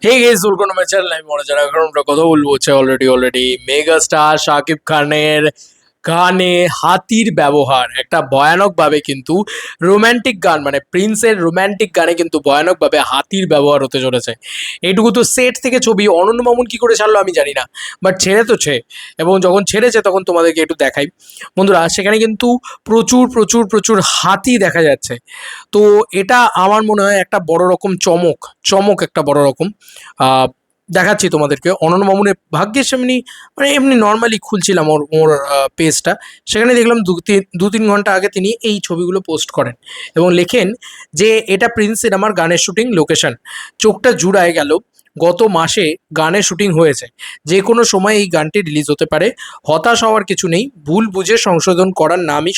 Hey guys welcome to my channel. আমি মনে যারা এখন আমরা কথা বলবো হচ্ছে অলরেডি মেগা স্টার শাকিব খানের গানে হাতির ব্যবহার একটা ভয়ানক ভাবে কিন্তু রোমান্টিক গান মানে প্রিন্সের রোমান্টিক গানে কিন্তু ভয়ানক ভাবে হাতির ব্যবহার হতে চলেছে। এইটুকু তো সেট থেকে ছবি অনন্য মামুন কি করে ছাড়লো আমি জানি না, বাট ছেড়ে তো এবং যখন ছেড়েছে তখন তোমাদেরকে একটু দেখাই বন্ধুরা। সেখানে কিন্তু প্রচুর প্রচুর প্রচুর হাতি দেখা যাচ্ছে। তো এটা আমার মনে হয় একটা বড় রকম চমক, একটা বড় রকম আহ, দেখাচ্ছি তোমাদেরকে। অনন্য মামুনের ভাগ্যেস এমনি মানে এমনি নর্মালি খুলছিলাম ওর ওর পেজটা, সেখানে দেখলাম দু তিন ঘন্টা আগে তিনি এই ছবিগুলো পোস্ট করেন এবং লেখেন যে এটা প্রিন্স সিনেমার গানের শুটিং লোকেশন। চোখটা জুড়ায় গেল, গত মাসে গানের শুটিং হয়েছে, যে কোনো সময় এই গানটি রিলিজ হতে পারে। হতাশ হওয়ার কিছু নেই, ভুল বুঝে সংশোধন করার নামই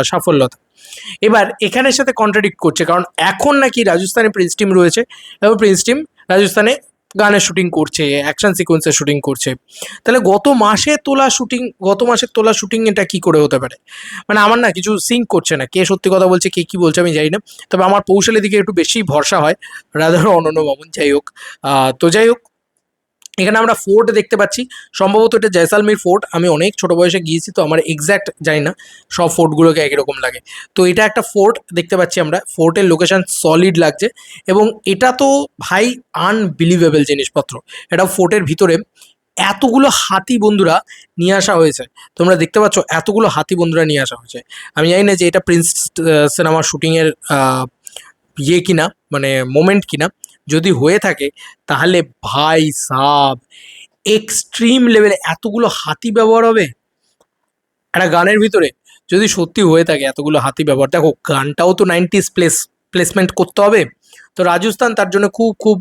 সাফল্যতা। এবার এখানের সাথে কন্ট্রাডিক্ট করছে, কারণ এখন নাকি রাজস্থানে প্রিন্স টিম রয়েছে এবং প্রিন্স টিম রাজস্থানে গানের শুটিং করছে, অ্যাকশন সিকোয়েন্সের শুটিং করছে। তাহলে গত মাসের তোলা শুটিং এটা কি করে হতে পারে? মানে আমার না কিছু সিঙ্ক করছে না, কে সত্যি কথা বলছে কে কি বলছে আমি জানি না। তবে আমার কৌশলের দিকে একটু বেশি ভরসা হয় রাধার অনন্য মামুন। যাই হোক, যাই হোক, এখানে আমরা ফোর্ট দেখতে পাচ্ছি, সম্ভবত এটা জয়সালমীর ফোর্ট। আমি অনেক ছোট বয়সে গিয়েছি তো আমার এক্স্যাক্ট জানি না, সব ফোর্টগুলোকে একই রকম লাগে। তো এটা একটা ফোর্ট দেখতে পাচ্ছি আমরা, ফোর্টের লোকেশন সলিড লাগছে এবং এটা তো ভাই আনবিলিভেবল জিনিসপত্র। এটা ফোর্টের ভিতরে এতগুলো হাতি বন্ধুরা নিয়ে আসা হয়েছে, তোমরা দেখতে পাচ্ছ এতগুলো হাতি বন্ধুরা নিয়ে আসা হয়েছে। আমি জানি না যে এটা প্রিন্স সিনেমার শুটিংয়ের ইয়ে কিনা, মানে মোমেন্ট কিনা। যদি হয়ে থাকে তাহলে ভাই সাব এক্সট্রিম লেভেলে এতগুলো হাতি ব্যবহার হবে একটা গানের ভিতরে। যদি সত্যি হয়ে থাকে এতগুলো হাতি ব্যবহার, দেখো গানটাও তো 90s প্লেসমেন্ট করতে হবে। তো রাজস্থান তার জন্য খুব খুব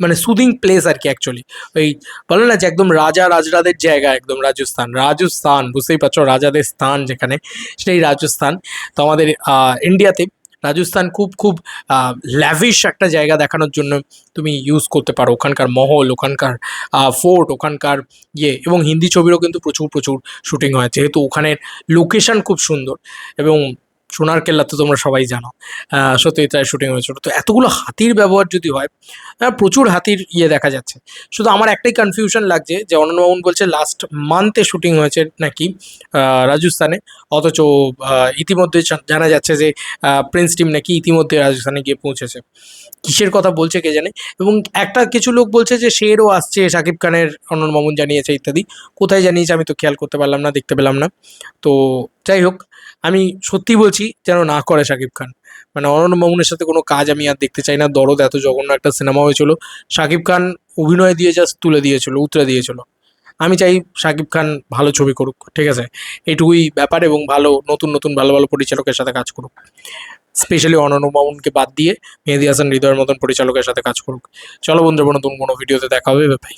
মানে সুদিং প্লেস আর কি অ্যাকচুয়ালি। ওই বলে না যে একদম রাজা রাজরাদের জায়গা, একদম রাজস্থান। বুঝতেই পারছো, রাজাদের স্থান যেখানে, সেই রাজস্থান। তো আমাদের ইন্ডিয়াতে রাজস্থান খুব খুব ল্যাভিশ একটা জায়গা দেখানোর জন্য তুমি ইউজ করতে পারো। ওখানকার মহল, ওখানকার ফোর্ট, ওখানকার এবং হিন্দি ছবিরও কিন্তু প্রচুর প্রচুর শুটিং হয়, যেহেতু ওখানের লোকেশন খুব সুন্দর। এবং সোনার কেল্লা তো তোমরা সবাই জানো, সত্যজিৎ শুটিং হয়েছিল। তো এতগুলো হাতির ব্যবহার যদি হয়, প্রচুর হাতির দেখা যাচ্ছে। শুধু আমার একটাই কনফিউশন লাগছে যে অনন্য মামুন বলছে লাস্ট মান্থে শুটিং হয়েছে নাকি রাজস্থানে, অথচ ইতিমধ্যে জানা যাচ্ছে যে প্রিন্স টিম নাকি ইতিমধ্যে রাজস্থানে গিয়ে পৌঁছেছে। কিসের কথা বলছে কে জানে। এবং একটা কিছু লোক বলছে যে শেরও আসছে, শাকিব খানের, অনন্য মামুন জানিয়েছে ইত্যাদি। কোথায় জানিয়েছে আমি তো খেয়াল করতে পারলাম না, দেখতে পেলাম না। তো যাই হোক, আমি সত্যি বলছি যেন না করে শাকিব খান। মানে অনন্য মামুনের সাথে কোনো কাজ আমি আর দেখতে চাই না। দরদ এত জঘন্য একটা সিনেমা হয়েছিল, শাকিব খান অভিনয় দিয়ে জাস্ট উতরে দিয়েছিল। আমি চাই শাকিব খান ভালো ছবি করুক, ঠিক আছে? এইটুকুই ব্যাপার। এবং ভালো নতুন নতুন ভালো ভালো পরিচালকের সাথে কাজ করুক, স্পেশালি অনন্য মামুনকে বাদ দিয়ে মেহেদী হাসান হৃদয়ের মতন পরিচালকের সাথে কাজ করুক। চলো বন্ধুরা, নতুন কোনো ভিডিওতে দেখা হবে, ভাই।